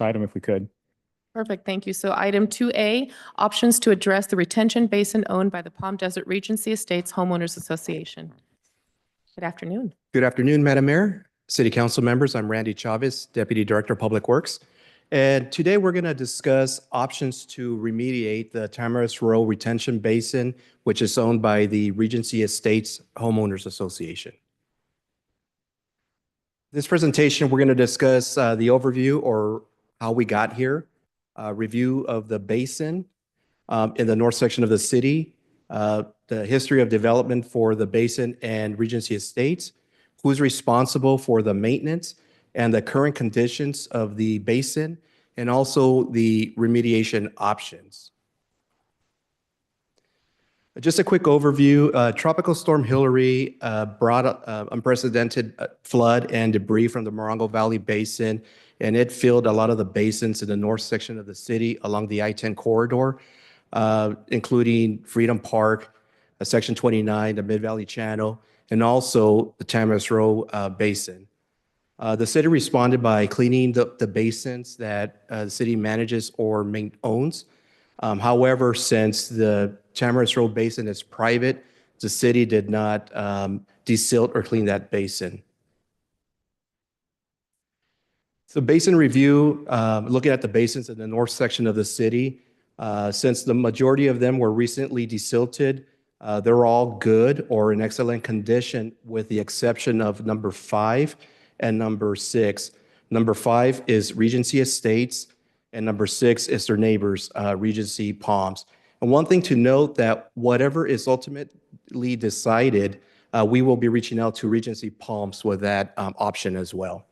item if we could. Perfect, thank you. So item 2A, options to address the retention basin owned by the Palm Desert Regency Estates Homeowners Association. Good afternoon. Good afternoon, Madam Mayor, City Council members. I'm Randy Chavez, Deputy Director of Public Works. And today we're going to discuss options to remediate the Tamaris Row Retention Basin, which is owned by the Regency Estates Homeowners Association. This presentation, we're going to discuss the overview or how we got here, review of the basin in the north section of the city, the history of development for the basin and Regency Estates, who's responsible for the maintenance and the current conditions of the basin, and also the remediation options. Just a quick overview. Tropical Storm Hillary brought unprecedented flood and debris from the Morongo Valley Basin, and it filled a lot of the basins in the north section of the city along the I-10 corridor, including Freedom Park, Section 29, the Mid-Valley Channel, and also the Tamaris Row Basin. The city responded by cleaning the basins that the city manages or owns. However, since the Tamaris Row Basin is private, the city did not desilt or clean that basin. So basin review, looking at the basins in the north section of the city, since the majority of them were recently desilted, they're all good or in excellent condition with the exception of number 5 and number 6. Number 5 is Regency Estates, and number 6 is their neighbors, Regency Palms. And one thing to note that whatever is ultimately decided, we will be reaching out to Regency Palms with that option as well.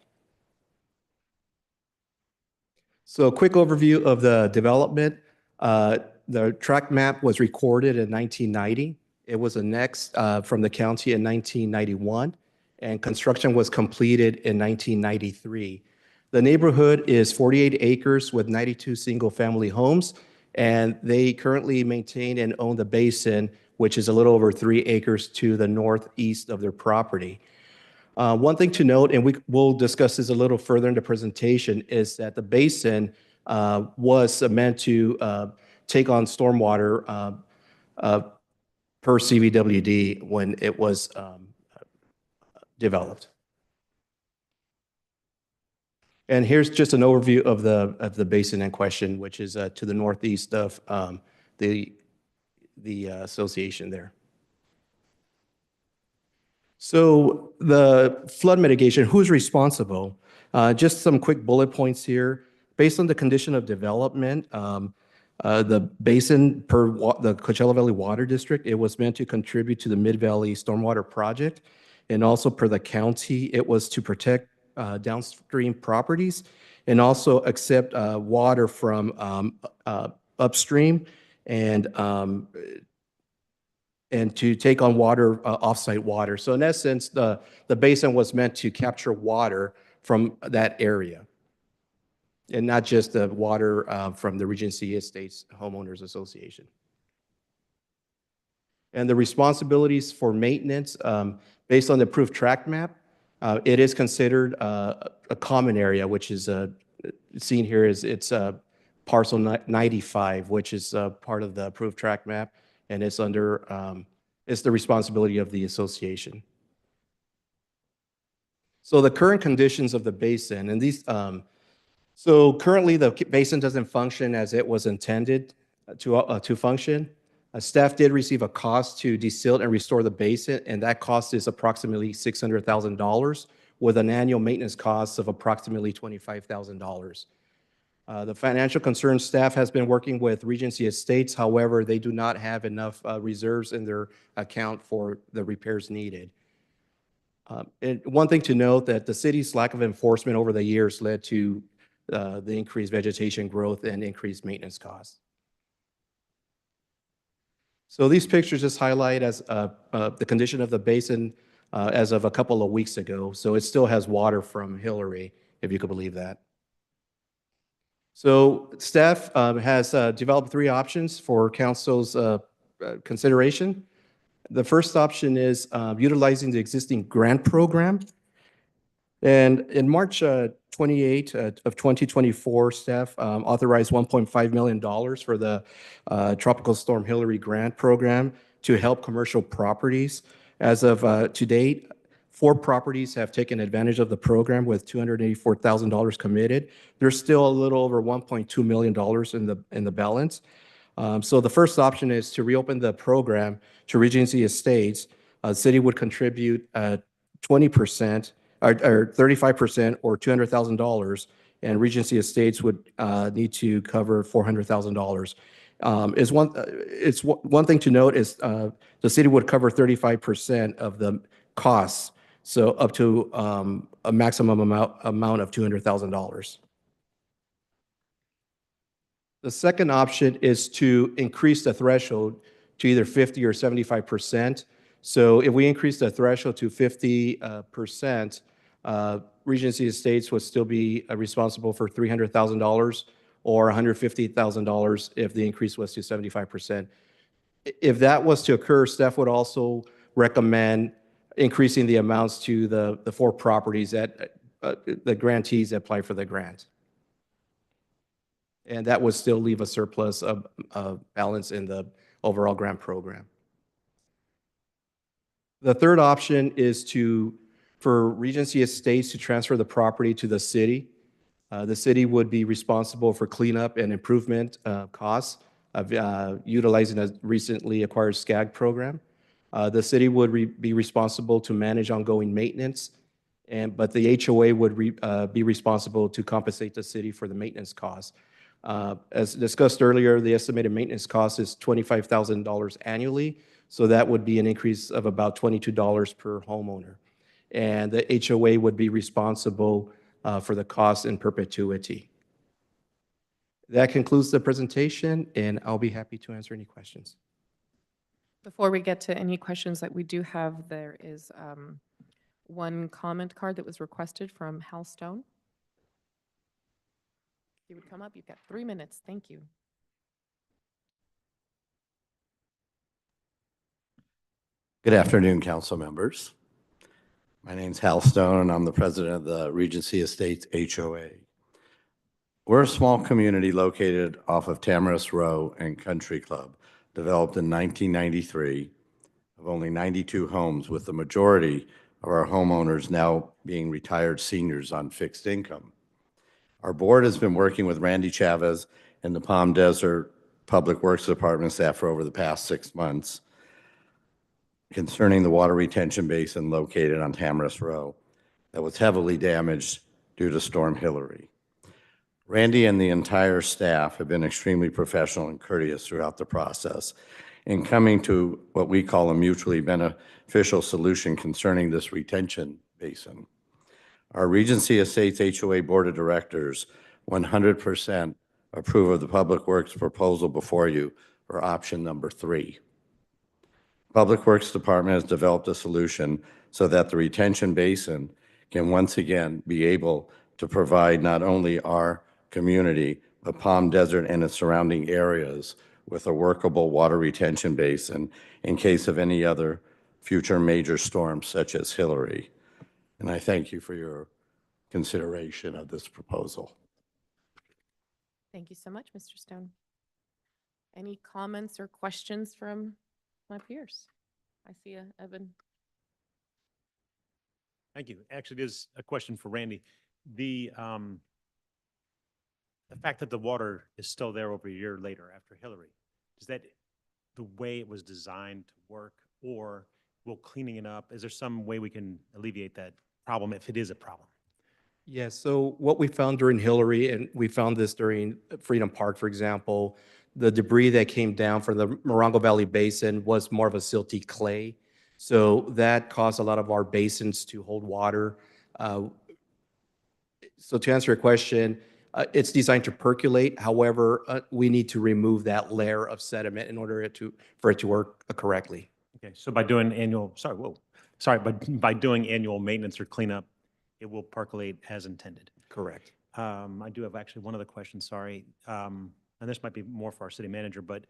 So a quick overview of the development. The tract map was recorded in 1990. It was annexed from the county in 1991, and construction was completed in 1993. The neighborhood is 48 acres with 92 single-family homes, and they currently maintain and own the basin, which is a little over 3 acres to the northeast of their property. One thing to note, and we'll discuss this a little further in the presentation, is that the basin was meant to take on stormwater per CVWD when it was developed. And here's just an overview of the basin in question, which is to the northeast of the association there. So the flood mitigation, who's responsible? Just some quick bullet points here. Based on the condition of development, the basin per the Coachella Valley Water District, it was meant to contribute to the Mid-Valley Stormwater Project. And also per the county, it was to protect downstream properties and also accept water from upstream and to take on water, offsite water. So in essence, the basin was meant to capture water from that area and not just the water from the Regency Estates Homeowners Association. And the responsibilities for maintenance, based on the approved tract map, it is considered a common area, which is seen here is it's parcel 95, which is part of the approved tract map, and it's under it's the responsibility of the association. So the current conditions of the basin, and these, so currently the basin doesn't function as it was intended to function. Staff did receive a cost to desilt and restore the basin, and that cost is approximately $600,000 with an annual maintenance cost of approximately $25,000. The financial concern staff has been working with Regency Estates. However, they do not have enough reserves in their account for the repairs needed. And one thing to note that the city's lack of enforcement over the years led to the increased vegetation growth and increased maintenance costs. So these pictures just highlight as the condition of the basin as of a couple of weeks ago. So it still has water from Hillary, if you could believe that. So staff has developed 3 options for council's consideration. The first option is utilizing the existing grant program. And in March 28 of 2024, staff authorized $1.5 million for the Tropical Storm Hillary Grant Program to help commercial properties. As of to date, 4 properties have taken advantage of the program with $284,000 committed. There's still a little over $1.2 million in the balance. So the first option is to reopen the program to Regency Estates. City would contribute 20% or 35% or $200,000, and Regency Estates would need to cover $400,000. It's one thing to note is the city would cover 35% of the costs, so up to a maximum amount of $200,000. The second option is to increase the threshold to either 50 or 75%. So if we increase the threshold to 50%, Regency Estates would still be responsible for $300,000 or $150,000 if the increase was to 75%. If that was to occur, staff would also recommend increasing the amounts to the 4 properties that the grantees that apply for the grant. And that would still leave a surplus of balance in the overall grant program. The third option is for Regency Estates to transfer the property to the city. The city would be responsible for cleanup and improvement costs of utilizing a recently acquired SCAG program. The city would be responsible to manage ongoing maintenance, but the HOA would be responsible to compensate the city for the maintenance costs. As discussed earlier, the estimated maintenance cost is $25,000 annually, so that would be an increase of about $22 per homeowner. And the HOA would be responsible for the cost in perpetuity. That concludes the presentation, and I'll be happy to answer any questions. Before we get to any questions that we do have, there is one comment card that was requested from Hal Stone. If you would come up, you've got 3 minutes. Thank you. Good afternoon, council members. My name's Hal Stone, and I'm the president of the Regency Estates HOA. We're a small community located off of Tamarisk Row and Country Club, developed in 1993, of only 92 homes, with the majority of our homeowners now being retired seniors on fixed income. Our board has been working with Randy Chavez and the Palm Desert Public Works Department staff for over the past 6 months concerning the water retention basin located on Tamarisk Row that was heavily damaged due to Storm Hillary. Randy and the entire staff have been extremely professional and courteous throughout the process in coming to what we call a mutually beneficial solution concerning this retention basin. Our Regency Estates HOA Board of Directors 100% approve of the Public Works proposal before you for option number 3. Public Works Department has developed a solution so that the retention basin can once again be able to provide not only our community, but Palm Desert and its surrounding areas with a workable water retention basin in case of any other future major storms such as Hillary. And I thank you for your consideration of this proposal. Thank you so much, Mr. Stone. Any comments or questions from my peers? I see Evan. Thank you. Actually, there's a question for Randy. The fact that the water is still there over a year later after Hillary, is that the way it was designed to work, or will cleaning it up, is there some way we can alleviate that problem if it is a problem? Yes, so what we found during Hillary, and we found this during Freedom Park, for example, the debris that came down from the Morongo Valley Basin was more of a silty clay. So that caused a lot of our basins to hold water. So to answer your question, it's designed to percolate. However, we need to remove that layer of sediment in order for it to work correctly. Okay, so by doing by doing annual maintenance or cleanup, it will percolate as intended. Correct. I do have actually one other question, sorry. And this might be more for our city manager, but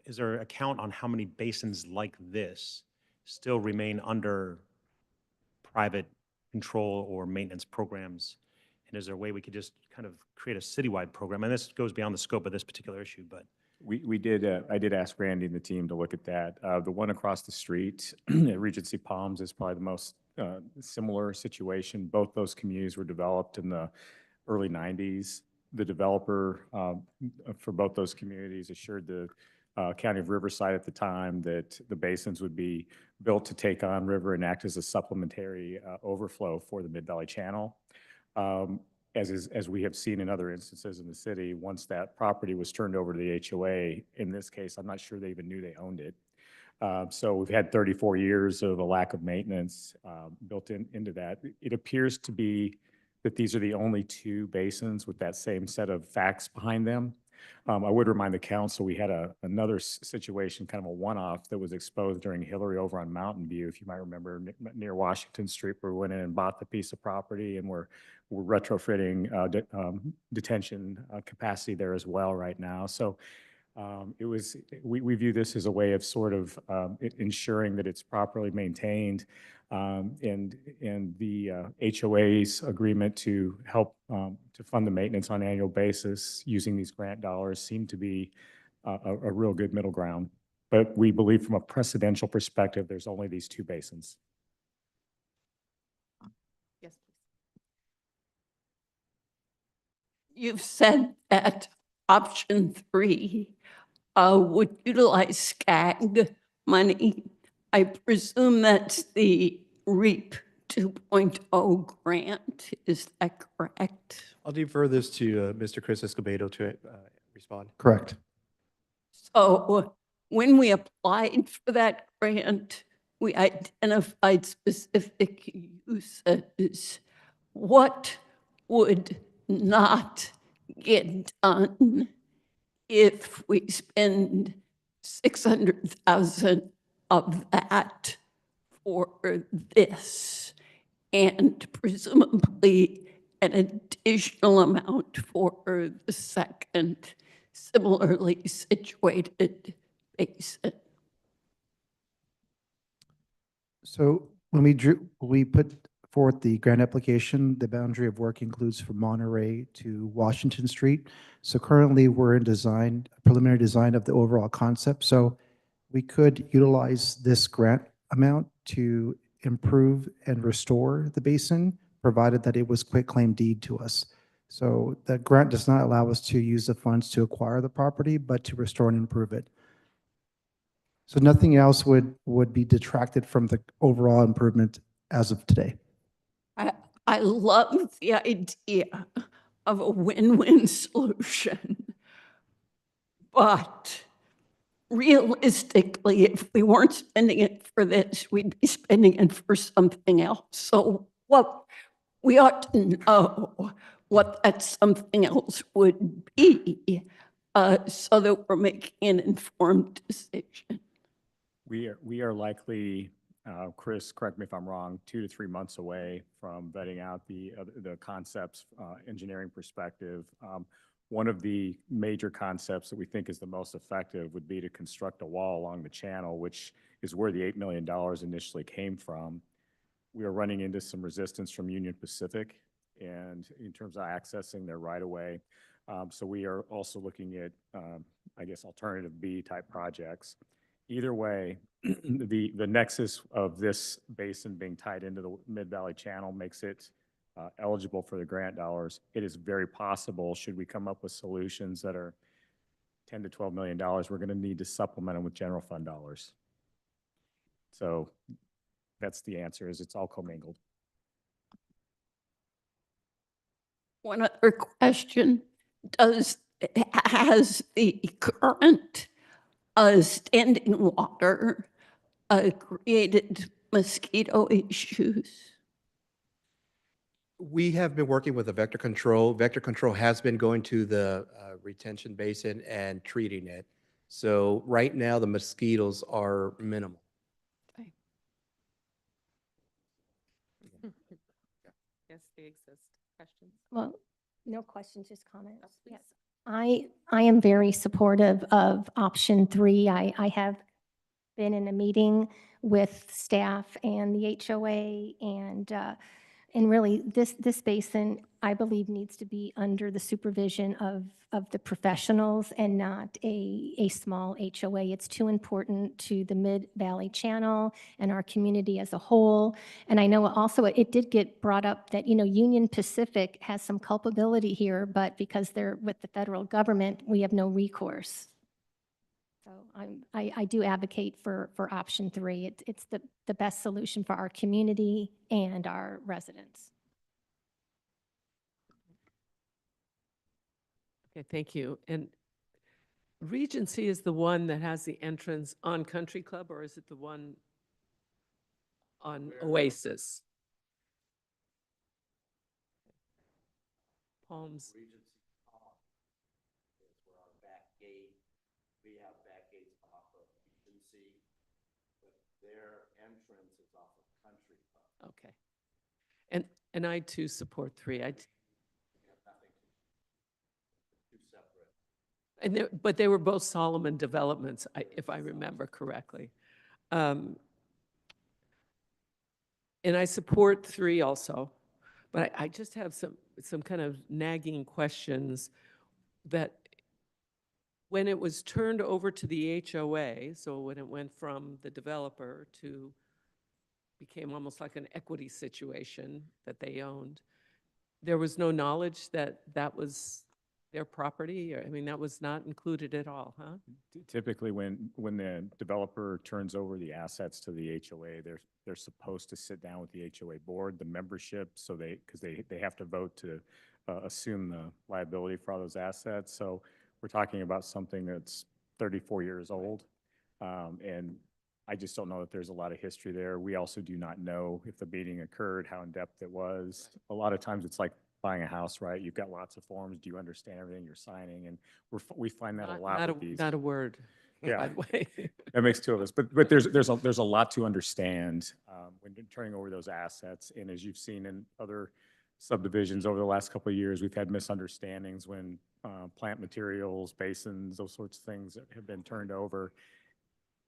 is there a count on how many basins like this still remain under private control or maintenance programs? And is there a way we could just kind of create a citywide program? And this goes beyond the scope of this particular issue, but. We did, I did ask Randy and the team to look at that. The one across the street at Regency Palms is probably the most similar situation. Both those communities were developed in the early 90s. The developer for both those communities assured the County of Riverside at the time that the basins would be built to take on river and act as a supplementary overflow for the Mid-Valley Channel. As we have seen in other instances in the city, once that property was turned over to the HOA, in this case, I'm not sure they even knew they owned it. So we've had 34 years of a lack of maintenance built into that. It appears to be that these are the only two basins with that same set of facts behind them. I would remind the council, we had another situation, kind of a one-off that was exposed during Hillary over on Mountain View, if you might remember, near Washington Street, where we went in and bought the piece of property, and we're retrofitting detention capacity there as well right now. So we view this as a way of sort of ensuring that it's properly maintained. And the HOA's agreement to help to fund the maintenance on an annual basis using these grant dollars seem to be a real good middle ground. But we believe from a precedential perspective, there's only these two basins. Yes, please. You've said that option 3 would utilize SCAG money. I presume that's the REAP 2.0 grant. Is that correct? I'll defer this to Mr. Chris Escobedo to respond. Correct. So when we applied for that grant, we identified specific uses. What would not get done if we spend 600,000 of that for this, and presumably an additional amount for the second similarly situated basin? So when we put forth the grant application, the boundary of work includes from Monterey to Washington Street. So currently we're in preliminary design of the overall concept. So we could utilize this grant amount to improve and restore the basin, provided that it was quitclaim deed to us. So the grant does not allow us to use the funds to acquire the property, but to restore and improve it. So nothing else would be detracted from the overall improvement as of today. I love the idea of a win-win solution, but realistically, if we weren't spending it for this, we'd be spending it for something else. So we ought to know what that something else would be, so that we're making an informed decision. We are likely, Chris, correct me if I'm wrong, 2 to 3 months away from vetting out the concepts, engineering perspective. One of the major concepts that we think is the most effective would be to construct a wall along the channel, which is where the $8 million initially came from. We are running into some resistance from Union Pacific and in terms of accessing their right-of-way. So we are also looking at, I guess, alternative B type projects. Either way, the nexus of this basin being tied into the Mid-Valley Channel makes it eligible for the grant dollars. It is very possible, should we come up with solutions that are $10 to $12 million, we're going to need to supplement them with general fund dollars. So that's the answer, is it's all commingled. One other question: has the current standing water created mosquito issues? We have been working with the vector control. Vector control has been going to the retention basin and treating it. So right now, the mosquitoes are minimal. Okay. Yes, they exist. Questions? Well, no questions, just comments. Yes. I am very supportive of option 3. I have been in a meeting with staff and the HOA and really this basin, I believe, needs to be under the supervision of the professionals and not a small HOA. It's too important to the Mid-Valley Channel and our community as a whole. And I know also it did get brought up that, Union Pacific has some culpability here, but because they're with the federal government, we have no recourse. So I do advocate for option 3. It's the best solution for our community and our residents. Okay, thank you. And Regency is the one that has the entrance on Country Club, or is it the one on Oasis? Palms. Regency Palms is where our back gate, we have back gates off of Regency, but their entrance is off of Country Club. Okay. And I too support 3. We have nothing to, two separate. And but they were both Solomon developments, if I remember correctly. And I support 3 also, but I just have some kind of nagging questions that when it was turned over to the HOA, so when it went from the developer to became almost like an equity situation that they owned, there was no knowledge that that was their property? Or, I mean, that was not included at all, huh? Typically, when the developer turns over the assets to the HOA, they're supposed to sit down with the HOA board, the membership, so because they have to vote to assume the liability for all those assets. So we're talking about something that's 34 years old, and I just don't know that there's a lot of history there. We also do not know if the meeting occurred, how in-depth it was. A lot of times it's like buying a house, right? You've got lots of forms. Do you understand everything you're signing? And we find that a lot with these. Not a word, Yeah. by the way. That makes 2 of us. But there's a lot to understand when you're turning over those assets. And as you've seen in other subdivisions over the last couple of years, we've had misunderstandings when plant materials, basins, those sorts of things have been turned over.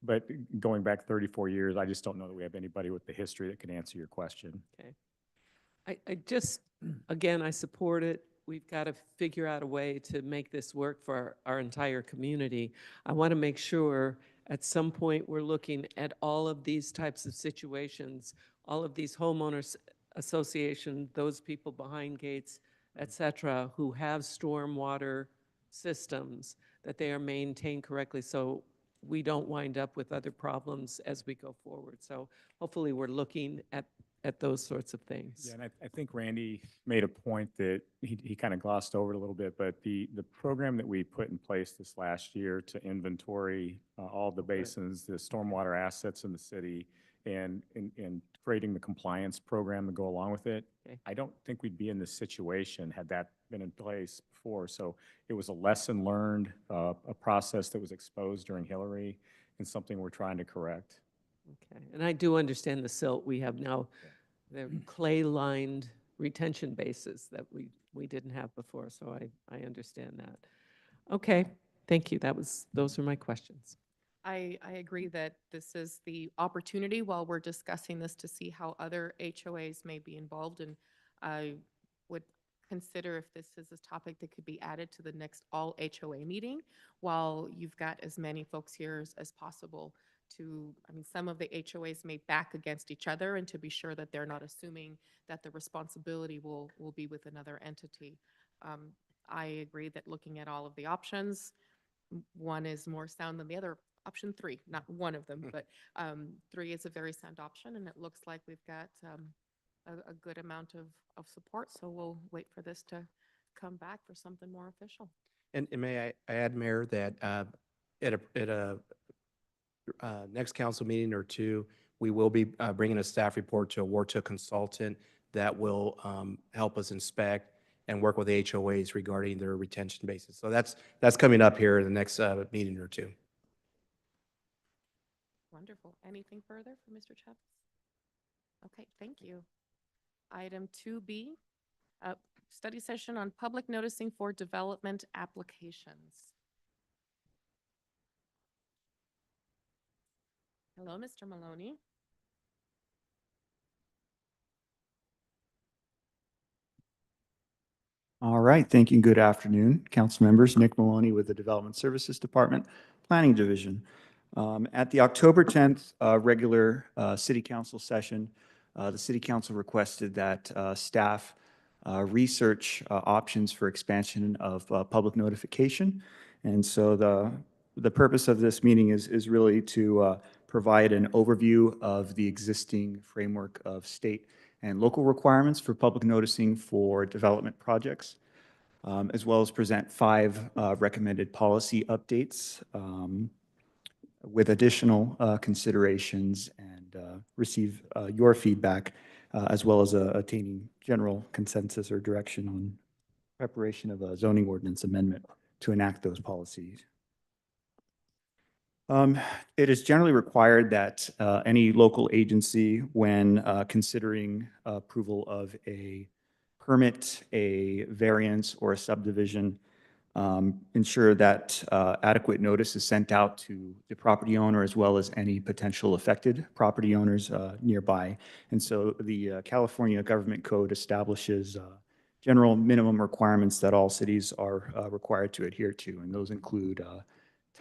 But going back 34 years, I just don't know that we have anybody with the history that can answer your question. Okay. I just, again, I support it. We've got to figure out a way to make this work for our entire community. I want to make sure at some point we're looking at all of these types of situations, all of these homeowners association, those people behind gates, et cetera, who have stormwater systems, that they are maintained correctly so we don't wind up with other problems as we go forward. So hopefully we're looking at those sorts of things. Yeah, and I think Randy made a point that he kind of glossed over it a little bit, but the program that we put in place this last year to inventory all of the basins, the stormwater assets in the city, and creating the compliance program to go along with it, Okay. I don't think we'd be in this situation had that been in place before. So it was a lesson learned, a process that was exposed during Hillary, and something we're trying to correct. Okay, and I do understand the silt we have now, the clay-lined retention bases that we didn't have before, so I understand that. Okay, thank you. Those are my questions. I agree that this is the opportunity while we're discussing this to see how other HOAs may be involved, and I would consider if this is a topic that could be added to the next all HOA meeting, while you've got as many folks here as possible to, I mean, some of the HOAs may back against each other, and to be sure that they're not assuming that the responsibility will be with another entity. I agree that looking at all of the options, one is more sound than the other. Option 3, not one of them, but 3 is a very sound option, and it looks like we've got a good amount of support, so we'll wait for this to come back for something more official. And may I add, Mayor, that at a next council meeting or 2, we will be bringing a staff report to award to a consultant that will help us inspect and work with the HOAs regarding their retention basis. So that's coming up here in the next meeting or 2. Wonderful. Anything further for Mr. Chavez? Okay, thank you. Item 2B, study session on public noticing for development applications. Hello, Mr. Maloney. All right, thank you. Good afternoon, council members. Nick Maloney with the Development Services Department, Planning Division. At the October 10th regular city council session, the city council requested that staff research options for expansion of public notification. And so the purpose of this meeting is really to provide an overview of the existing framework of state and local requirements for public noticing for development projects, as well as present 5 recommended policy updates with additional considerations, and receive your feedback, as well as attaining general consensus or direction on preparation of a zoning ordinance amendment to enact those policies. It is generally required that any local agency, when considering approval of a permit, a variance, or a subdivision, ensure that adequate notice is sent out to the property owner as well as any potential affected property owners nearby. And so the California Government Code establishes general minimum requirements that all cities are required to adhere to, and those include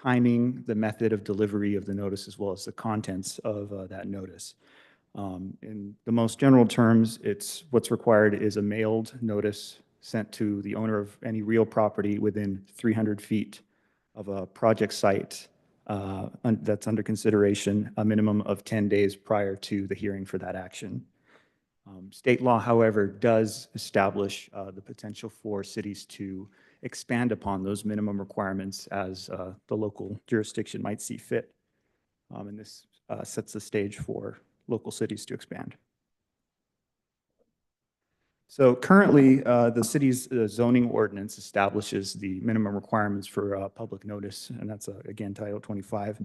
timing, the method of delivery of the notice, as well as the contents of that notice. In the most general terms, what's required is a mailed notice sent to the owner of any real property within 300 feet of a project site that's under consideration, a minimum of 10 days prior to the hearing for that action. State law, however, does establish the potential for cities to expand upon those minimum requirements as the local jurisdiction might see fit. And this sets the stage for local cities to expand. So currently, the city's zoning ordinance establishes the minimum requirements for public notice, and that's, again, Title 25.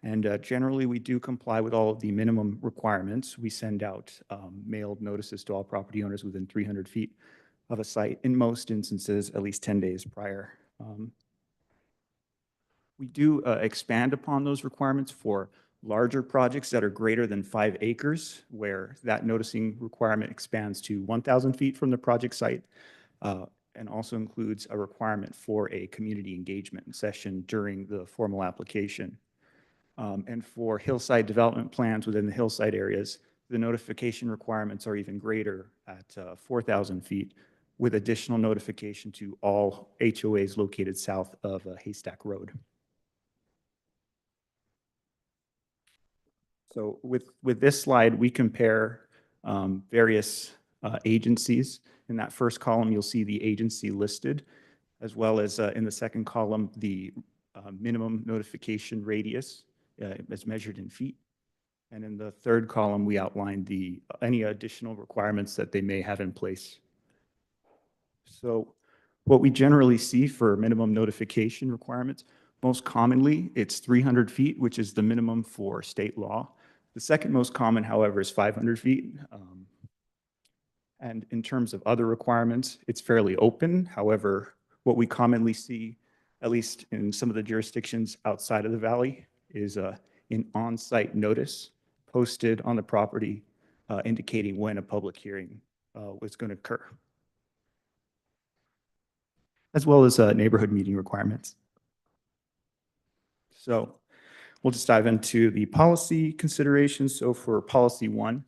And generally, we do comply with all of the minimum requirements. We send out mailed notices to all property owners within 300 feet of a site, in most instances, at least 10 days prior. We do expand upon those requirements for larger projects that are greater than 5 acres, where that noticing requirement expands to 1,000 feet from the project site, and also includes a requirement for a community engagement session during the formal application. And for hillside development plans within the hillside areas, the notification requirements are even greater at 4,000 feet, with additional notification to all HOAs located south of Haystack Road. So with this slide, we compare various agencies. In that first column, you'll see the agency listed, as well as in the second column, the minimum notification radius as measured in feet. And in the third column, we outlined any additional requirements that they may have in place. So what we generally see for minimum notification requirements, most commonly, it's 300 feet, which is the minimum for state law. The second most common, however, is 500 feet. And in terms of other requirements, it's fairly open. However, what we commonly see, at least in some of the jurisdictions outside of the valley, is an on-site notice posted on the property indicating when a public hearing was going to occur, as well as neighborhood meeting requirements. So we'll just dive into the policy considerations. So for policy 1,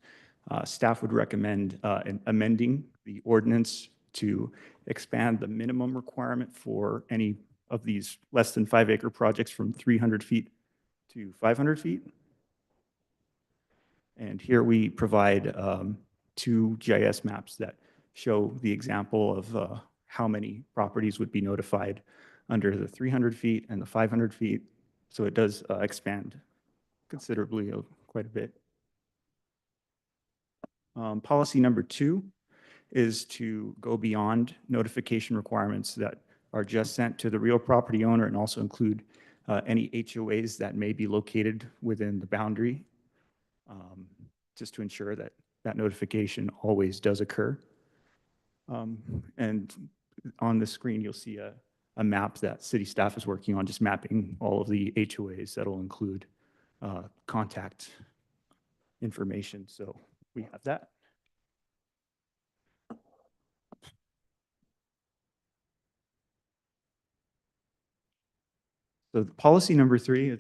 staff would recommend amending the ordinance to expand the minimum requirement for any of these less than 5 acre projects from 300 feet to 500 feet. And here we provide 2 GIS maps that show the example of how many properties would be notified under the 300 feet and the 500 feet. So it does expand considerably, quite a bit. Policy number 2 is to go beyond notification requirements that are just sent to the real property owner, and also include any HOAs that may be located within the boundary, just to ensure that that notification always does occur. And on the screen, you'll see a map that city staff is working on, just mapping all of the HOAs that'll include contact information. So we have that. So policy number 3,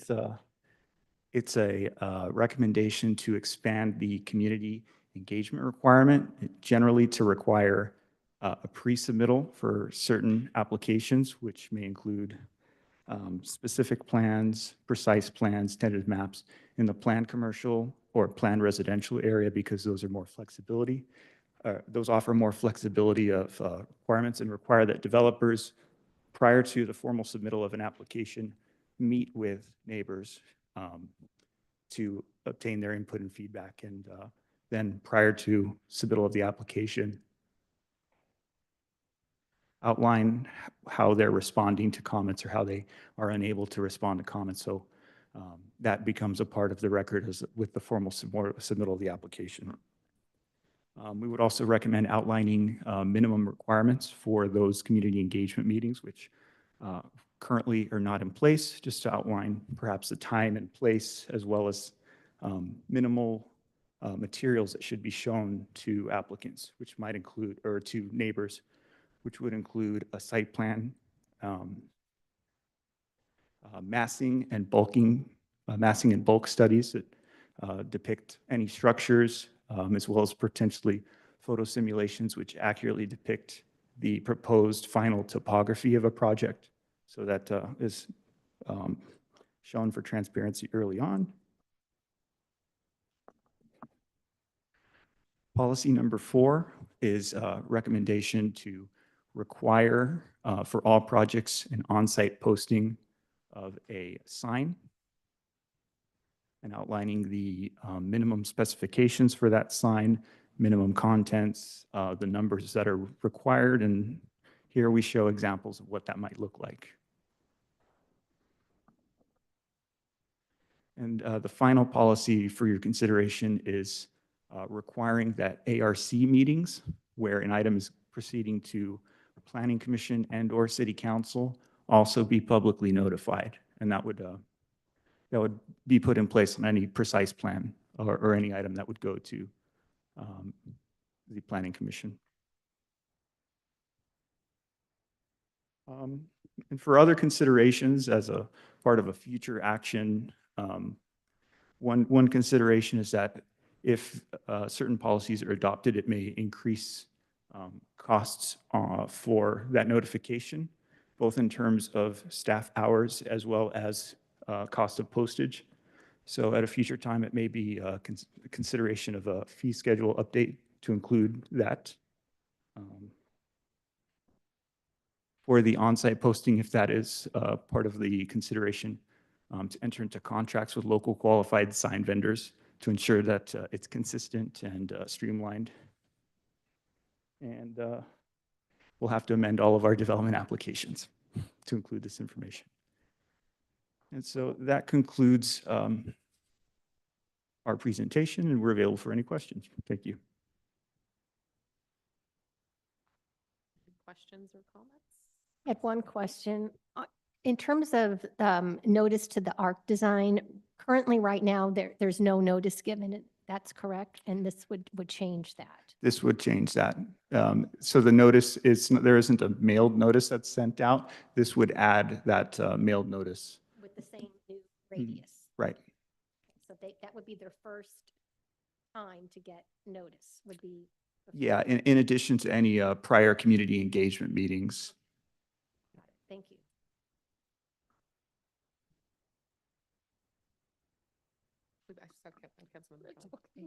it's a recommendation to expand the community engagement requirement, generally to require a pre-submittal for certain applications, which may include specific plans, precise plans, tentative maps in the planned commercial or planned residential area, because those are more flexibility. Those offer more flexibility of requirements and require that developers, prior to the formal submittal of an application, meet with neighbors to obtain their input and feedback. And then prior to submittal of the application, outline how they're responding to comments or how they are unable to respond to comments. So that becomes a part of the record with the formal submittal of the application. We would also recommend outlining minimum requirements for those community engagement meetings, which currently are not in place, just to outline perhaps the time and place, as well as minimal materials that should be shown to applicants, which might include, or to neighbors, which would include a site plan, massing and bulk studies that depict any structures, as well as potentially photo simulations which accurately depict the proposed final topography of a project. So that is shown for transparency early on. Policy number 4 is a recommendation to require for all projects an on-site posting of a sign and outlining the minimum specifications for that sign, minimum contents, the numbers that are required, and here we show examples of what that might look like. And the final policy for your consideration is requiring that ARC meetings, where an item is proceeding to a planning commission and/or city council, also be publicly notified. And that would be put in place on any precise plan or any item that would go to the planning commission. And for other considerations as a part of a future action, one consideration is that if certain policies are adopted, it may increase costs for that notification, both in terms of staff hours as well as cost of postage. So at a future time, it may be a consideration of a fee schedule update to include that. For the on-site posting, if that is part of the consideration, to enter into contracts with local qualified sign vendors to ensure that it's consistent and streamlined. And we'll have to amend all of our development applications to include this information. And so that concludes our presentation, and we're available for any questions. Thank you. Questions or comments? I had one question. In terms of notice to the ARC design, currently right now, there's no notice given. That's correct? And this would change that. This would change that. So the notice is, there isn't a mailed notice that's sent out. This would add that mailed notice. With the same new radius. Right. So that would be their first time to get notice, would be. Yeah, in addition to any prior community engagement meetings. Got it. Thank you.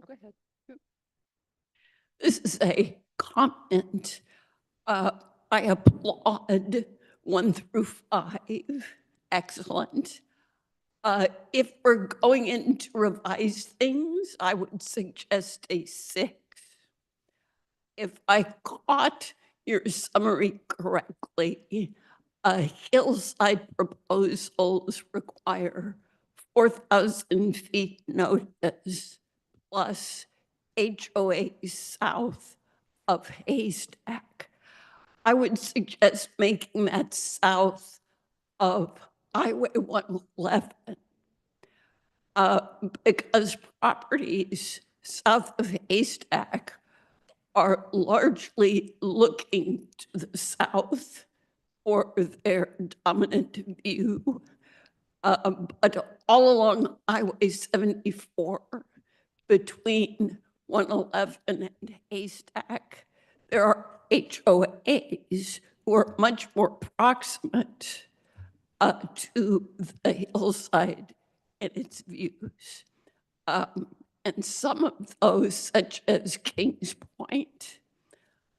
Go ahead. This is a comment. I applaud 1 through 5. Excellent. If we're going in to revise things, I would suggest a 6. If I caught your summary correctly, hillside proposals require 4,000 feet notice plus HOA south of Haystack. I would suggest making that south of Highway 111. uh, because properties south of Haystack are largely looking to the south for their dominant view. But all along Highway 74, between 111 and Haystack, there are HOAs who are much more proximate to the hillside and its views. And some of those, such as Kings Point,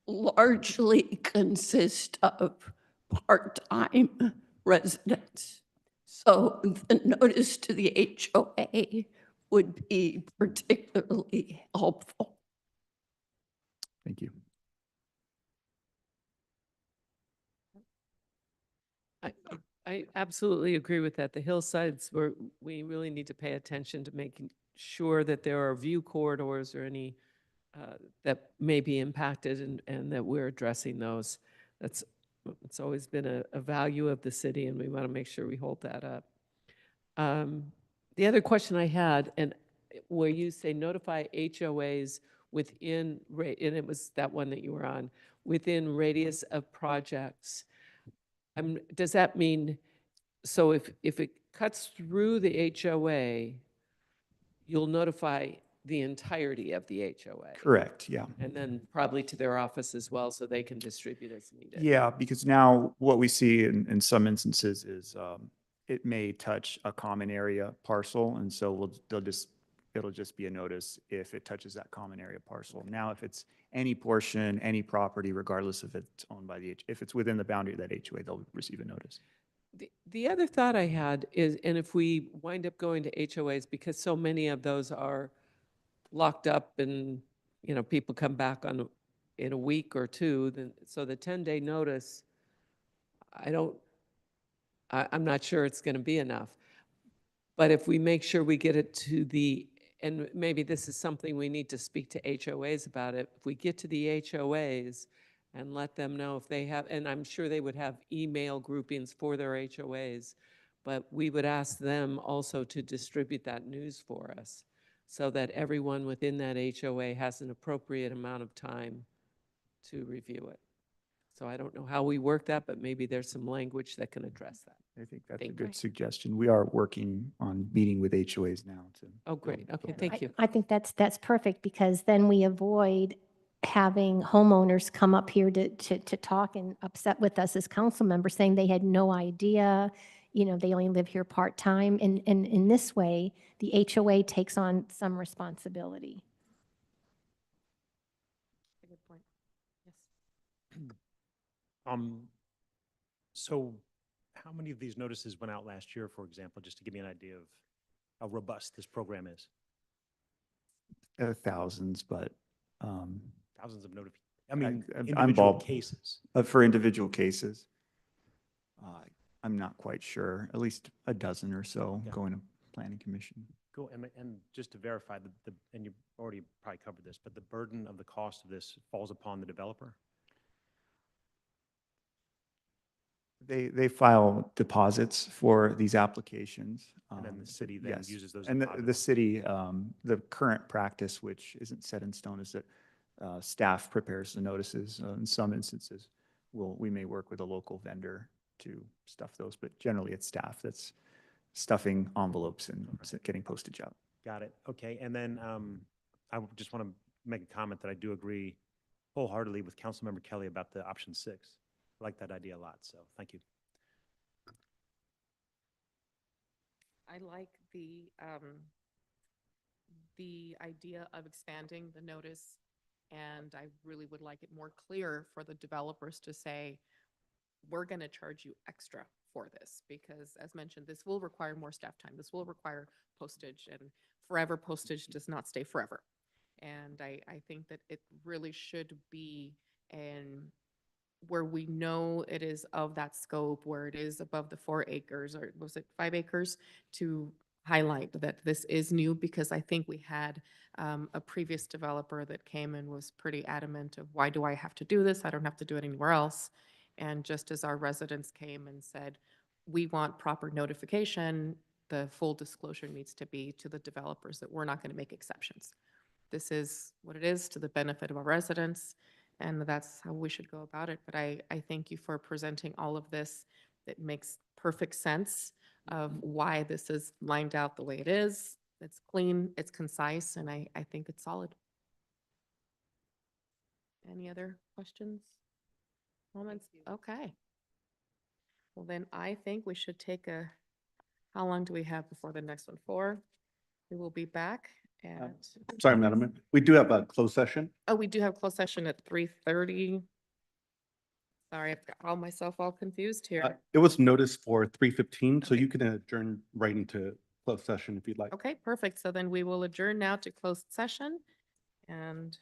largely consist of part-time residents. So the notice to the HOA would be particularly helpful. Thank you. I absolutely agree with that. The hillsides, we really need to pay attention to making sure that there are view corridors or any that may be impacted and that we're addressing those. It's always been a value of the city, and we want to make sure we hold that up. The other question I had, and where you say notify HOAs within, and it was that one that you were on, within radius of projects. Does that mean, so if it cuts through the HOA, you'll notify the entirety of the HOA? Correct, yeah. And then probably to their office as well, so they can distribute as needed? Yeah, because now what we see in some instances is it may touch a common area parcel, and so it'll just be a notice if it touches that common area parcel. Now, if it's any portion, any property, regardless if it's owned by if it's within the boundary of that HOA, they'll receive a notice. The other thought I had is, and if we wind up going to HOAs, because so many of those are locked up and, you know, people come back in a week or two, then, so the 10-day notice, I'm not sure it's going to be enough. But if we make sure we get it to and maybe this is something we need to speak to HOAs about it, if we get to the HOAs and let them know if they have, and I'm sure they would have email groupings for their HOAs, but we would ask them also to distribute that news for us so that everyone within that HOA has an appropriate amount of time to review it. So I don't know how we work that, but maybe there's some language that can address that. I think that's a Thank you. good suggestion. We are working on meeting with HOAs now to. Oh, great. Okay, thank you. I think that's perfect, because then we avoid having homeowners come up here to talk and upset with us as council members, saying they had no idea, you know, they only live here part-time. And in this way, the HOA takes on some responsibility. A good point. Yes. So how many of these notices went out last year, for example, just to give me an idea of how robust this program is? Thousands, but Thousands of I mean, I'm individual ball- cases. for individual cases, I'm not quite sure. At least a dozen or so Yeah. going to planning commission. Cool. And just to verify, and you already probably covered this, but the burden of the cost of this falls upon the developer? They file deposits for these applications. And then the city then yes. uses those And the deposits? city, the current practice, which isn't set in stone, is that staff prepares the notices. In some instances, we may work with a local vendor to stuff those, but generally it's staff that's stuffing envelopes and getting postage out. Got it. Okay. And then I just want to make a comment that I do agree wholeheartedly with Councilmember Kelly about the option 6. I like that idea a lot. So thank you. I like the idea of expanding the notice, and I really would like it more clear for the developers to say, we're going to charge you extra for this, because as mentioned, this will require more staff time. This will require postage, and forever postage does not stay forever. And I think that it really should be where we know it is of that scope, where it is above the 4 acres, or was it 5 acres, to highlight that this is new, because I think we had a previous developer that came and was pretty adamant of, why do I have to do this? I don't have to do it anywhere else. And just as our residents came and said, we want proper notification, the full disclosure needs to be to the developers that we're not going to make exceptions. This is what it is to the benefit of our residents, and that's how we should go about it. But I thank you for presenting all of this. It makes perfect sense of why this is lined out the way it is. It's clean, it's concise, and I think it's solid. Any other questions? Comments? Okay. Well, then I think we should take a, how long do we have before the next one? 4? We will be back at, Sorry, Madam Mayor. We do have a closed session. oh, we do have closed session at 3:30. Sorry, I've got myself all confused here. It was noticed for 3:15, so you can adjourn right into closed session if you'd like. Okay, perfect. So then we will adjourn now to closed session and